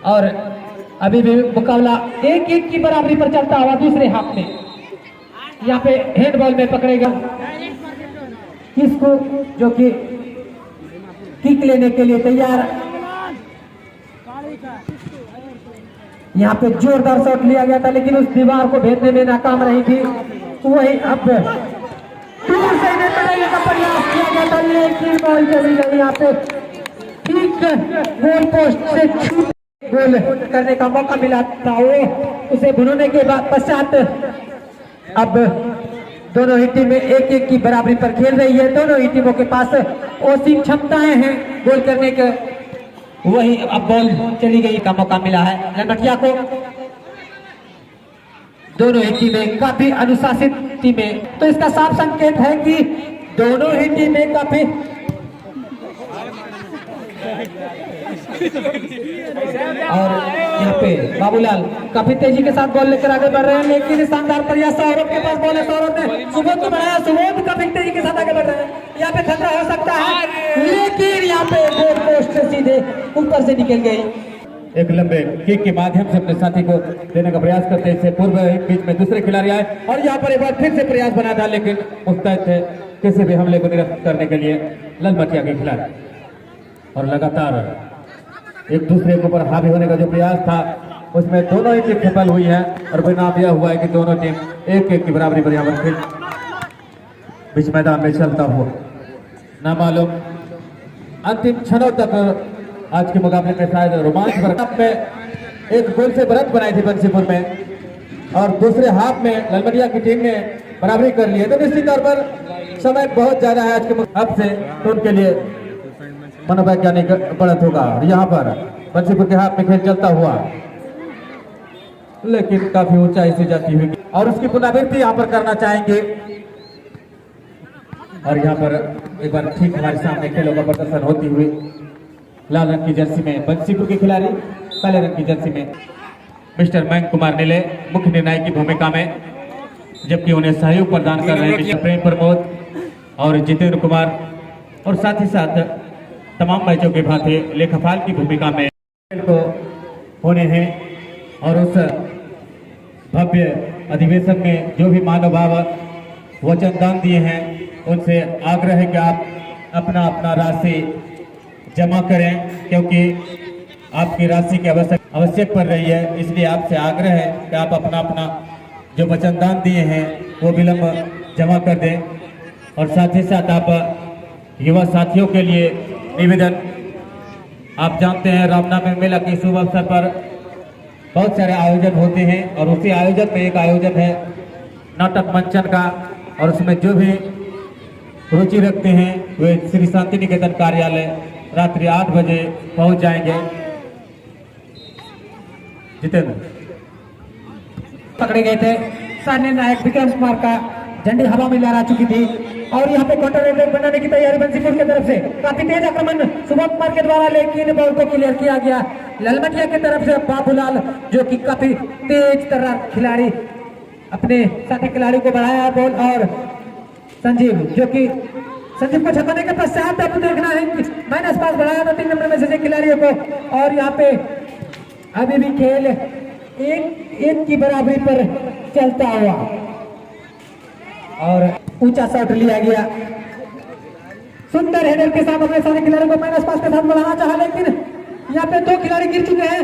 और अभी भी मुकाबला 1-1 की बराबरी पर चलता हुआ दूसरे हाफ में। यहाँ पे हैंडबॉल में पकड़ेगा किसको, जो कि किक लेने के लिए तैयार। यहाँ पे जोरदार शॉट लिया गया था, लेकिन उस दीवार को भेदने में नाकाम रही थी। वही अब दूर से निकलने का प्रयास किया गया था, लेकिन बॉल चली गई यहाँ पे ठीक गोल पोस्ट से छूट गोल करने का मौका मिला था। वो उसे भुनने के बाद पश्चात अब दोनों ही टीमें 1-1 की बराबरी पर खेल रही है। दोनों ही टीमों के पास असीम क्षमताएं हैं गोल करने के। वही अब बॉल चली गई का मौका मिला है ललमटिया को। दोनों ही टीमें काफी अनुशासित टीमें, तो इसका साफ संकेत है कि दोनों ही टीमें काफी और यहाँ पे बाबूलाल काफी तेजी के साथ बॉल लेकर आगे बढ़ रहे हैं, लेकिन शानदार प्रयास सौरभ के पास बॉल है। सौरभ ने सुबोध को बढ़ाया, सुबोध काफी तेजी के साथ आगे बढ़ रहे हैं। यहाँ पे खतरा हो सकता है, लेकिन यहाँ पे गोल पोस्ट से सीधे ऊपर से निकल गई। एक लंबे किक के माध्यम से अपने साथी को देने का प्रयास करते इससे पूर्व एक बीच में दूसरे खिलाड़ी आए और यहाँ पर एक बार फिर से प्रयास बना था, लेकिन मुस्तैद थे किसी भी हमले को निरस्त करने के लिए ललमटिया के खिलाड़ी। और लगातार एक दूसरे के ऊपर हावी होने का जो प्रयास था उसमें दोनों ही टीम सफल हुई है और परिणाम यह हुआ है कि दोनों टीम 1-1 की बराबरी पर यहाँ पर खेल बीच मैदान में चलता हुआ ना मालूम अंतिम क्षणों तक आज के मुकाबले में शायद रोमांच भर में एक गोल से बढ़त बनाई थी बंसीपुर में और दूसरे हाफ में ललमटिया की टीम ने बराबरी कर ली है। तो निश्चित तौर पर समय बहुत ज्यादा है आज के मुकाबले से, तो उनके लिए मनोवैज्ञानिक बढ़त होगा। और यहाँ पर बंसीपुर के हाथ में खेल चलता हुआ, लेकिन काफी ऊंचाई से जाती हुई और उसकी पुनरावृत्ति यहाँ पर करना चाहेंगे। और यहाँ पर एक बार ठीक हमारे सामने खेलों का प्रदर्शन होती हुई लाल रंग की जर्सी में बंसीपुर के खिलाड़ी, काले रंग की जर्सी में मिस्टर मयंक कुमार नीले मुख्य निर्णायक की भूमिका में, जबकि उन्हें सहयोग प्रदान कर रहे हैं मिस्टर प्रेम प्रमोद और जितेंद्र कुमार, और साथ ही साथ तमाम मैचों के भांति लेखापाल की भूमिका में को होने हैं। और उस भव्य अधिवेशन में जो भी महानुभाव वचन दान दिए हैं उनसे आग्रह है कि आप अपना अपना राशि जमा करें, क्योंकि आपकी राशि की आवश्यक पड़ रही है। इसलिए आपसे आग्रह है कि आप अपना अपना जो वचन दान दिए हैं वो विलम्ब जमा कर दें। और साथ ही साथ आप युवा साथियों के लिए निवेदन, आप जानते हैं रामनवमी मेला के शुभ अवसर पर बहुत सारे आयोजन होते हैं और उसी आयोजन में एक आयोजन है नाटक मंचन का, और उसमें जो भी रुचि रखते हैं वे श्री शांति निकेतन कार्यालय रात्रि 8 बजे पहुंच जाएंगे। जितेंद्र पकड़े गए थे, सामने नायक विक्रम कुमार का झंडी हवा में लहरा चुकी थी और यहाँ पे काउंटर अटैक बनाने की तैयारी बंसीपुर की तरफ से। काफी तेज आक्रमण सुबह कुमार के द्वारा, लेकिन बॉल को क्लियर किया गया ललमटिया की तरफ से। बाबूलाल जो कि काफी तेज तर्रार खिलाड़ी, अपने साथी खिलाड़ी को बढ़ाया बॉल, और संजीव जो कि संजीव को छपाने के पश्चात अब देखना है माइनस पास बढ़ाया था 3 नंबर में से खिलाड़ियों को, और यहाँ पे अभी भी खेल एक की बराबरी पर चलता हुआ और ऊंचा शॉट लिया गया। सुंदर हेडर के साथ अपने सारे खिलाड़ियों को माइनस पास के साथ बढ़ाना चाहा, लेकिन यहाँ पे 2 खिलाड़ी गिर चुके हैं,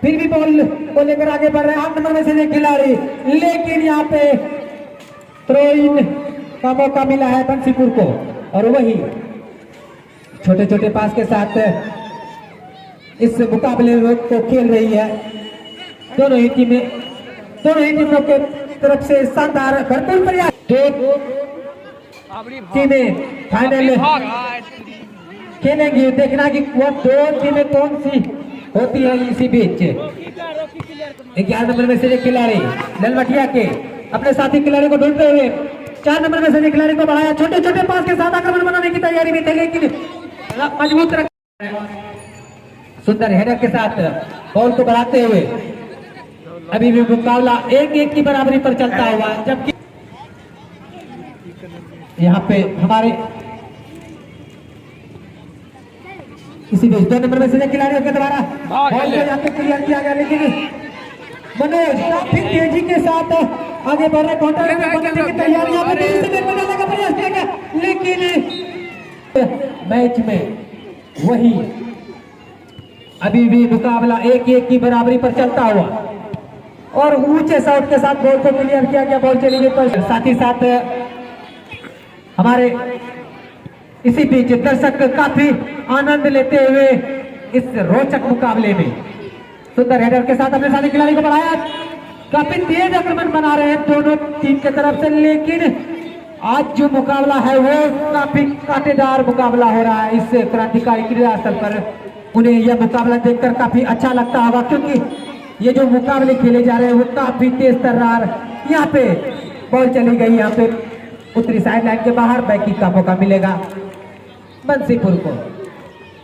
फिर भी बॉल को लेकर आगे बढ़ रहे हैं 8 नंबर में से खिलाड़ी, लेकिन यहाँ पे थ्रो इन का मौका मिला है बंसीपुर को, और वही छोटे छोटे पास के साथ इस मुकाबले को खेल रही है। दोनों ही टीमों के तरफ से शानदार भरपूर प्रयास। दो टीमें फाइनल खेलेंगी, देखना कि वो 2 टीमें कौन सी होती है। इसी बीच 11 नंबर में से खिलाड़ी ललमटिया के अपने साथी खिलाड़ी को ढूंढते हुए 4 नंबर में से खिलाड़ी को बढ़ाया, छोटे छोटे पास के साथ आक्रमण बनाने की तैयारी में थे, लेकिन मजबूत रख सुंदर हेडर के साथ बॉल को बढ़ाते हुए अभी भी मुकाबला 1-1 की बराबरी पर चलता हुआ, जबकि यहाँ पे हमारे इसी बीच 2 नंबर में से खिलाड़ियों के द्वारा बॉल को यहाँ पे क्लियर किया गया, लेकिन मनोज काफी तेजी के साथ आगे बढ़ रहे, काउंटर बनाने की तैयारी यहाँ पे बनाने का प्रयास किया गया, लेकिन मैच में वही अभी भी मुकाबला 1-1 की बराबरी पर चलता हुआ, और ऊंचे शॉट के साथ बॉल को क्लियर किया गया। बॉल चली गई पर साथ ही साथ हमारे इसी बीच दर्शक काफी आनंद लेते हुए इस रोचक मुकाबले में सुंदर हेडर के साथ अपने साथी खिलाड़ी को बढ़ाया, काफी तेज आक्रमण बना रहे हैं दोनों टीम की तरफ से, लेकिन आज जो मुकाबला है वो काफी कांटेदार मुकाबला हो रहा है इस क्रांतिकारी क्रीड़ा स्थल पर। उन्हें यह मुकाबला देखकर काफी अच्छा लगता होगा, क्योंकि ये जो मुकाबले खेले जा रहे हैं वो काफी तेज तर्रार। यहाँ पे बॉल चली गई, यहाँ पे उत्तरी साइड लाइन के बाहर बैकिंग का मौका मिलेगा बंसीपुर को।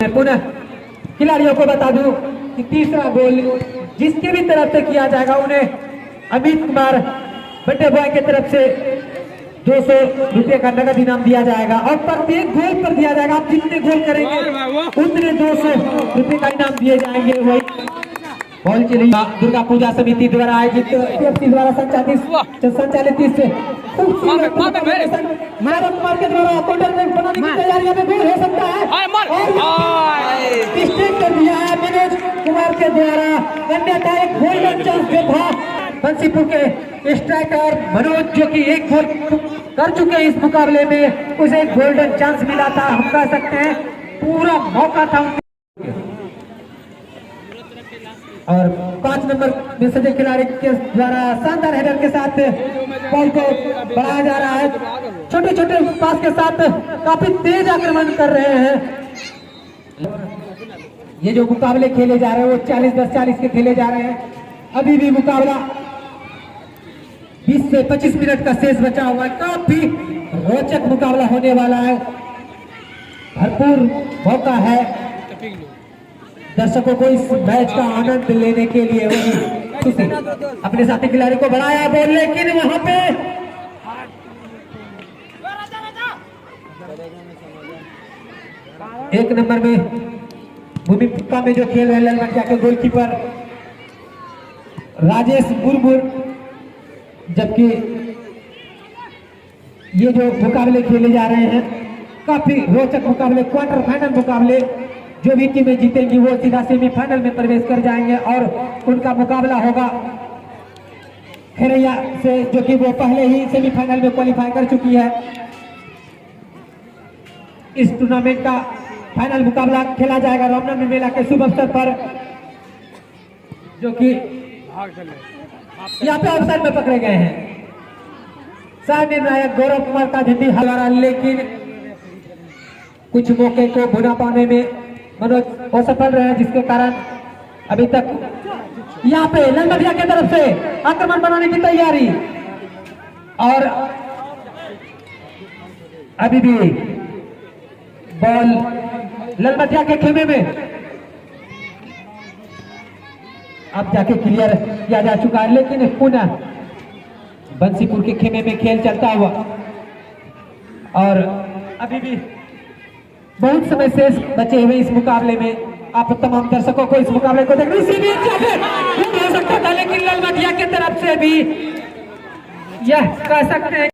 मैं पुनः खिलाड़ियों को बता दूं कि तीसरा गोल जिसके भी तरफ से किया जाएगा उन्हें अमित कुमार बड्डे बॉय की तरफ से 200 रुपये का नगद इनाम दिया जाएगा, और प्रत्येक गोल पर दिया जाएगा। आप जितने गोल करेंगे उतने 200 रुपये का इनाम दिए जाएंगे। वही बॉल चली दुर्गा पूजा समिति द्वारा आयोजित TFC द्वारा संचालित इस खूबसूरत कुमार के द्वारा काउंटर बनाने की तैयारी में गोल हो सकता है, मिस्टेक कर दिया है मनोज कुमार के द्वारा, अन्यथा एक गोल्डन चांस जो था बंसीपुर के स्ट्राइकर मनोज जो कि 1 गोल कर चुके हैं इस मुकाबले में, उसे एक गोल्डन चांस मिला था, हम कह सकते हैं पूरा मौका था। और 5 नंबर में से खिलाड़ी के द्वारा शानदार हेडर के साथ बॉल को बढ़ाया जा रहा है, छोटे छोटे पास के साथ काफी तेज आक्रमण कर रहे हैं। ये जो मुकाबले खेले जा रहे हैं वो 40-10-40 के खेले जा रहे हैं। अभी भी मुकाबला 20 से 25 मिनट का शेष बचा हुआ है, काफी रोचक मुकाबला होने वाला है, भरपूर मौका है दर्शकों को इस मैच का आनंद लेने के लिए। वही अपने साथी खिलाड़ी को बढ़ाया बॉल, लेकिन वहां पे एक नंबर में भूमिका में जो खेल रहे हैं ललमटिया के गोलकीपर राजेश मुर्मुर, जबकि ये जो मुकाबले खेले जा रहे हैं काफी रोचक मुकाबले, क्वार्टर फाइनल मुकाबले, जो भी टीमें जीतेंगी वो सीधा सेमीफाइनल में प्रवेश कर जाएंगे, और उनका मुकाबला होगा खैरैया से, जो कि वो पहले ही सेमीफाइनल में क्वालिफाई कर चुकी है। इस टूर्नामेंट का फाइनल मुकाबला खेला जाएगा रामनवमी मेला के शुभ अवसर पर जो कि यहाँ पे ऑफसाइड में पकड़े गए हैं। सह निर्णायक गौरव कुमार का झंडी हलवारा, लेकिन कुछ मौके को भुना पाने में मनोज असफल रहे, जिसके कारण अभी तक यहाँ पे ललमटिया की तरफ से आक्रमण बनाने की तैयारी, और अभी भी बॉल ललमटिया के खेमे में अब जाके क्लियर किया जा चुका है, लेकिन पुनः बंसीपुर के खेमे में खेल चलता हुआ, और अभी भी बहुत समय शेष बचे हुए इस मुकाबले में। आप तमाम दर्शकों को इस मुकाबले को देखने हो सकता था, लेकिन ललमटिया की तरफ से भी यह कह सकते हैं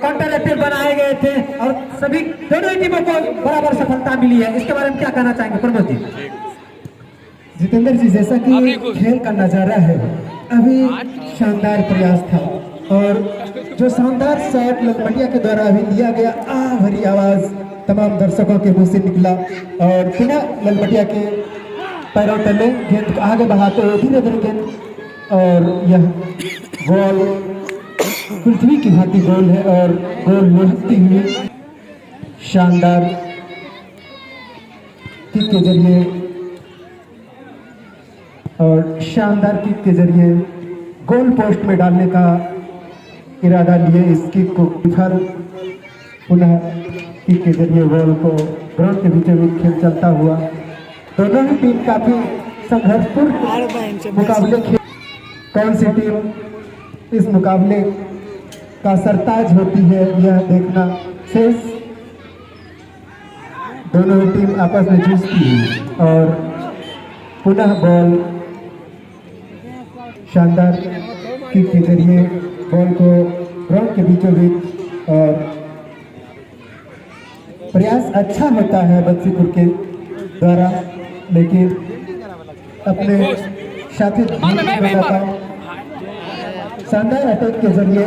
काउंटर अटैक बनाए गए थे और सभी दोनों ही टीमों को बराबर सफलता मिली है। इसके बारे में क्या कहना चाहेंगे प्रमोद जी? जितेंद्र जी, जैसा कि खेल का नजारा है, अभी शानदार प्रयास था और जो शानदार शॉट ललमटिया के द्वारा अभी लिया गया, भरी आवाज तमाम दर्शकों के मुंह से निकला और बिना ललमटिया के पैरों तले गेंद को आगे बढ़ाते हुए धीरे धीरे गेंद, और यह बॉल पृथ्वी की भांति गोल है और गोल लुढ़कती हुई शानदार किक के जरिए के जरिए गोल पोस्ट में डालने का इरादा लिए इस किक को फिर पुनः किक के जरिए बॉल को ग्राउंड के बीचों बीच खेल चलता हुआ। दोनों ही टीम काफी संघर्षपूर्ण मुकाबले खेल। कौन सी टीम इस मुकाबले का सरताज होती है, यह देखना शेष। दोनों ही टीम आपस में जूझती है और पुनः बॉल शानदार किक के जरिए बॉल को ग्राउंड के बीचों बीच, और प्रयास अच्छा होता है बंसीपुर के द्वारा, लेकिन अपने साथी शानदार अटैक के जरिए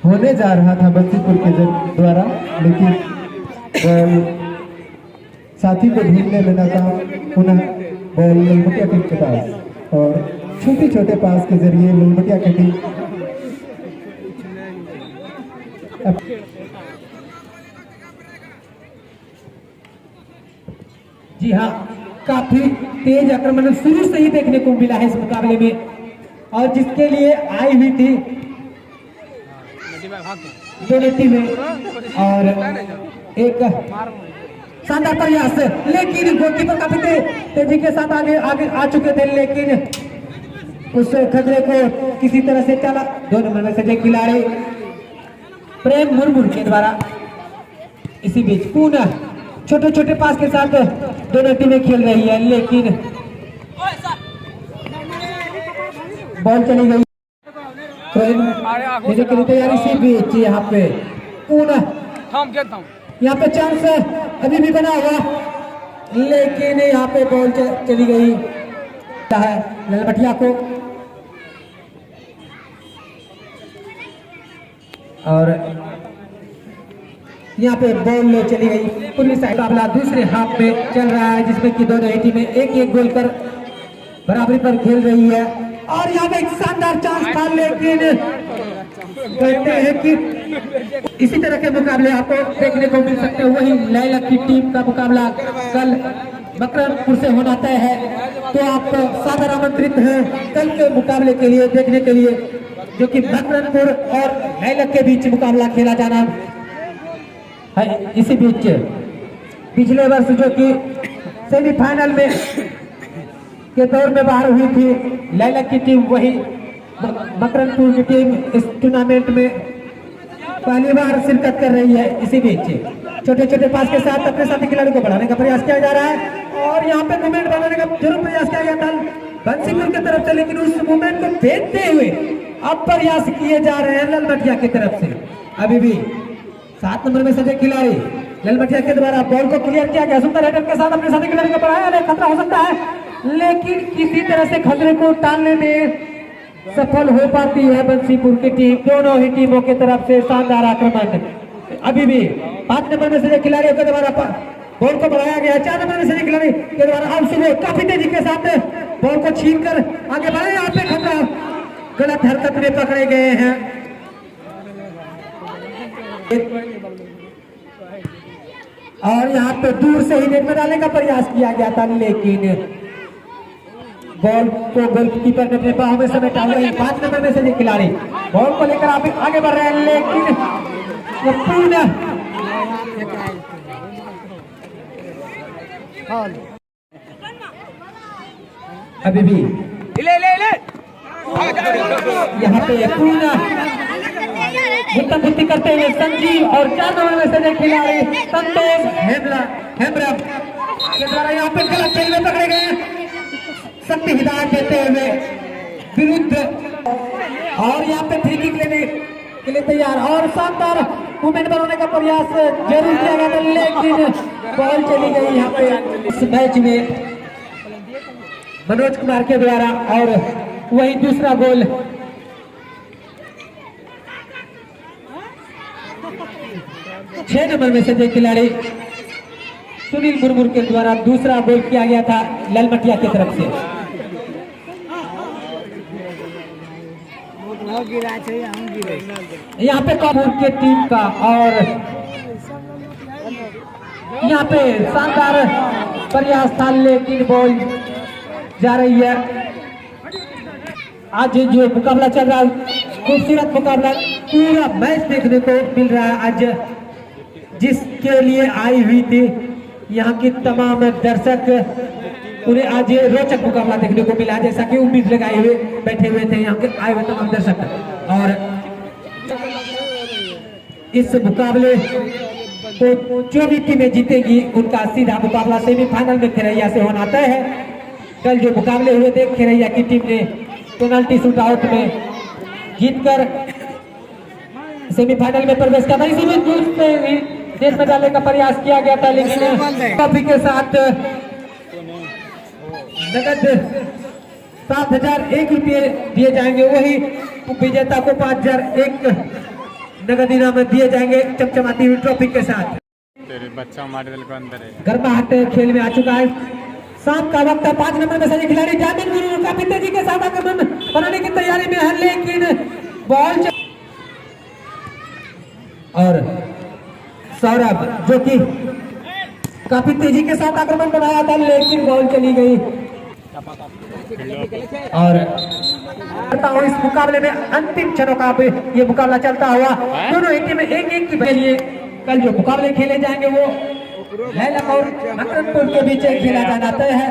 होने जा रहा था बंसीपुर के द्वारा, लेकिन बॉल साथी को ढूंढने में नाकाम। पुनः बॉल ललमटिया टीम के पास और छोटे छोटे पास के जरिए ललमटिया की टीम जी हाँ, काफी तेज आक्रमण शुरू से ही देखने को मिला है इस मुकाबले में, और जिसके लिए आई हुई थी दोनों टीमें, और एक शानदार प्रयास, लेकिन गोलकीपर काफी तेजी के साथ आगे आ चुके थे, लेकिन उस खतरे को किसी तरह से चला। 2 नंबर में सजे खिलाड़ी प्रेम मुर्मू के द्वारा इसी बीच पुनः छोटे छोटे पास के साथ दोनों टीमें खेल रही है, लेकिन बॉल चली गई देने के लिए तैयारी। इसी बीच यहाँ पे पुनः यहाँ पे चांस अभी भी बना हुआ, लेकिन यहाँ पे बॉल चली गई है ललमटिया को, और यहाँ पे बॉल चली गई पूर्वी साइड। मुकाबला दूसरे हाफ में चल रहा है, जिसमें कि दोनों ही टीमें एक एक गोल कर बराबरी पर खेल रही है, और यहाँ पे एक शानदार चांस था, लेकिन कहते हैं कि इसी तरह के मुकाबले आपको देखने को मिल सकते हैं। वही लैलक की टीम का मुकाबला कल मकरनपुर से होना तय है, तो आप सादर आमंत्रित हैं कल के मुकाबले के लिए देखने के लिए, जो कि मकरनपुर और लैलक के बीच मुकाबला खेला जाना है। इसी बीच पिछले वर्ष जो कि सेमीफाइनल में के दौर में बाहर हुई थी लैलक की टीम, वही मकरनपुर की टीम इस टूर्नामेंट में पहली बार शिरकत कर रही है। इसी बीच छोटे छोटे पास के साथ अपने साथी खिलाड़ी को बढ़ाने का प्रयास किया जा रहा है, और यहाँ पे मूवमेंट बनाने का जरूर प्रयास किया गया था बंसीपुर की तरफ से, लेकिन उस मूवमेंट को देखते हुए अब प्रयास किए जा रहे हैं ललमटिया की तरफ से। अभी भी 7 नंबर में सजे खिलाड़ी ललमटिया के द्वारा बॉल को क्लियर किया गया, सुंदर हेडर के साथ अपने साथी खिलाड़ी को बढ़ाया, खतरा हो सकता है, लेकिन किसी तरह से खतरे को टालने में सफल हो पाती है बंसीपुर की टीम। दोनों ही टीमों की तरफ से शानदार आक्रमण। अभी भी 5 नंबर में से खिलाड़ियों के द्वारा बॉल को बढ़ाया गया 4 नंबर में से खिलाड़ी के द्वारा अब सुबह काफी तेजी के साथ बॉल को छीनकर आगे बढ़े। यहाँ पे खतरा गलत हरकत में पकड़े गए हैं। और यहाँ पे दूर से ही नेट में डालने का प्रयास किया गया था, लेकिन बॉल को गोलकीपर ने अपने बाहों में समेटा हुआ है। 5 नंबर में से ये खिलाड़ी बॉल को लेकर आगे बढ़ रहे हैं, लेकिन ये पूर्ण अभी भी यहाँ पे पूर्ण बुत्ती करते हुए संजीव और 4 नंबर में से खिलाड़ी संतोष हेम्ब्रम के द्वारा यहाँ पे गलत खेल में पकड़े गए, सख्त हिदायत देते हुए विरुद्ध। और यहाँ पे फ्री किक लेने के लिए तैयार और शानदार मूवमेंट बनाने का प्रयास जरूर किया गया था, लेकिन बॉल चली गई यहाँ पे इस मैच में मनोज कुमार के द्वारा। और वही दूसरा गोल छह नंबर में से जो खिलाड़ी सुनील मुर्मू के द्वारा दूसरा गोल किया गया था ललमटिया की तरफ से। यहाँ पे काबूल के टीम का और यहाँ पे शानदार प्रयास था, लेकिन बॉल जा रही है। आज जो मुकाबला चल रहा है खूबसूरत मुकाबला पूरा मैच देखने को मिल रहा है आज, जिसके लिए आई हुई थी यहाँ की तमाम दर्शक, उन्हें आज ये रोचक मुकाबला देखने को मिला, जैसा कि उम्मीद लगाए हुए बैठे हुए थे यहाँ के आए हुए तमाम दर्शक। और इस मुकाबले को जो भी टीमें जीतेगी उनका सीधा मुकाबला सेमीफाइनल में खेरैया से होना तय है। कल जो मुकाबले हुए थे खेरैया की टीम ने पेनल्टी शूटआउट में जीतकर सेमीफाइनल में प्रवेश किया था। इसी में दूसरे देश में डालने का प्रयास किया गया था, लेकिन ट्रॉफी के साथ नगद 7,001 रुपये दिए जाएंगे। वही विजेता को 5,001 नगद इनाम दिए जाएंगे चमचमाती हुई ट्रॉफी के साथ। तेरे बच्चा मॉडल को अंदर है। गर्माहट खेल में आ चुका है, शाम का वक्त है। 5 नंबर में से खिलाड़ी जामिन गुरु काफी तेजी के साथ आक्रमण बनाने की तैयारी में है, लेकिन बॉल और सौरभ जो कि काफी तेजी के साथ आक्रमण बनाया था, लेकिन बॉल चली गई। और इस मुकाबले में अंतिम क्षणों का ये मुकाबला चलता हुआ दोनों ही टीमें एक के लिए कल जो मुकाबले खेले जाएंगे वो लैलम और मकरनपुर के बीच खेला जाना तय है।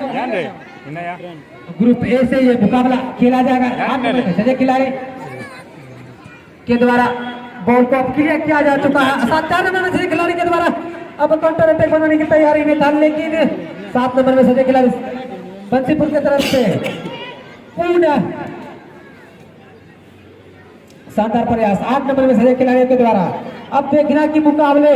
ग्रुप ए से ये मुकाबला खेला जाएगा। 8 नंबर में सजे खिलाड़ी के द्वारा बॉल को क्लियर किया जा चुका है। 7 नंबर में सजे खिलाड़ी के द्वारा अब काउंटर अटैक बनाने की तैयारी में था, लेकिन 7 नंबर में सजे खिलाड़ी बंसीपुर की तरफ से पूर्ण शानदार प्रयास 8 नंबर में सजे खिलाड़ियों के द्वारा। अब देखना कि मुकाबले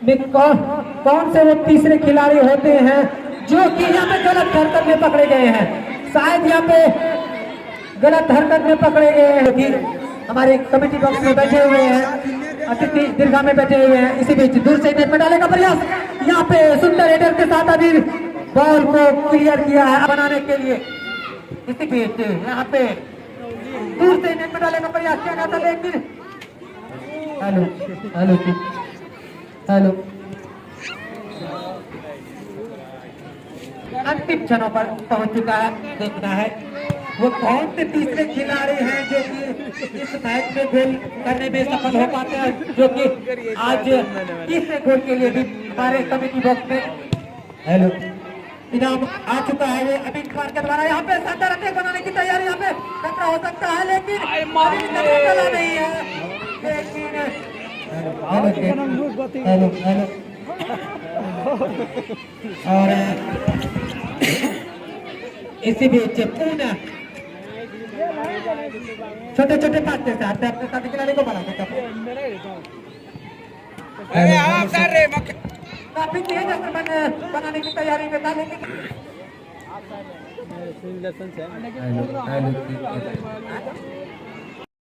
में कौन से वो तीसरे खिलाड़ी होते हैं जो कि यहाँ पे गलत हरकत में पकड़े गए हैं। शायद यहाँ पे गलत हरकत में पकड़े गए हैं कि हमारे कमेटी बॉक्स में बैठे हुए हैं, अतिथि दीर्घा में बैठे हुए हैं। इसी बीच दूर से नेट में डालने का प्रयास यहाँ पे सुंदर हेडर के साथ अभी बॉल को क्लियर किया है बनाने के लिए। इसी बीच यहाँ पे दूर से नेट में डालने का प्रयास किया गया था, लेकिन हेलो हेलो हेलो अंतिम क्षणों पर पहुंच चुका है। देखना है वो कौन से तीसरे खिलाड़ी हैं जो कि इस मैच में गोल करने में सफल हो पाते हैं, जो कि आज तीसरे गोल के लिए भी हमारे कमेटी बॉक्स में हेलो इनाम आ चुका है। वो अभी कुमार के द्वारा यहाँ पे शानदार अटैक बनाने की तैयारी, यहाँ पे खतरा हो सकता है, लेकिन चला नहीं है। लेकिन हेलो हेलो और इसी बीच पूर्ण छोटे छोटे पास से आते अपने साथी खिलाड़ी को बना देता काफी तेज बनाने की तैयारी में था, लेकिन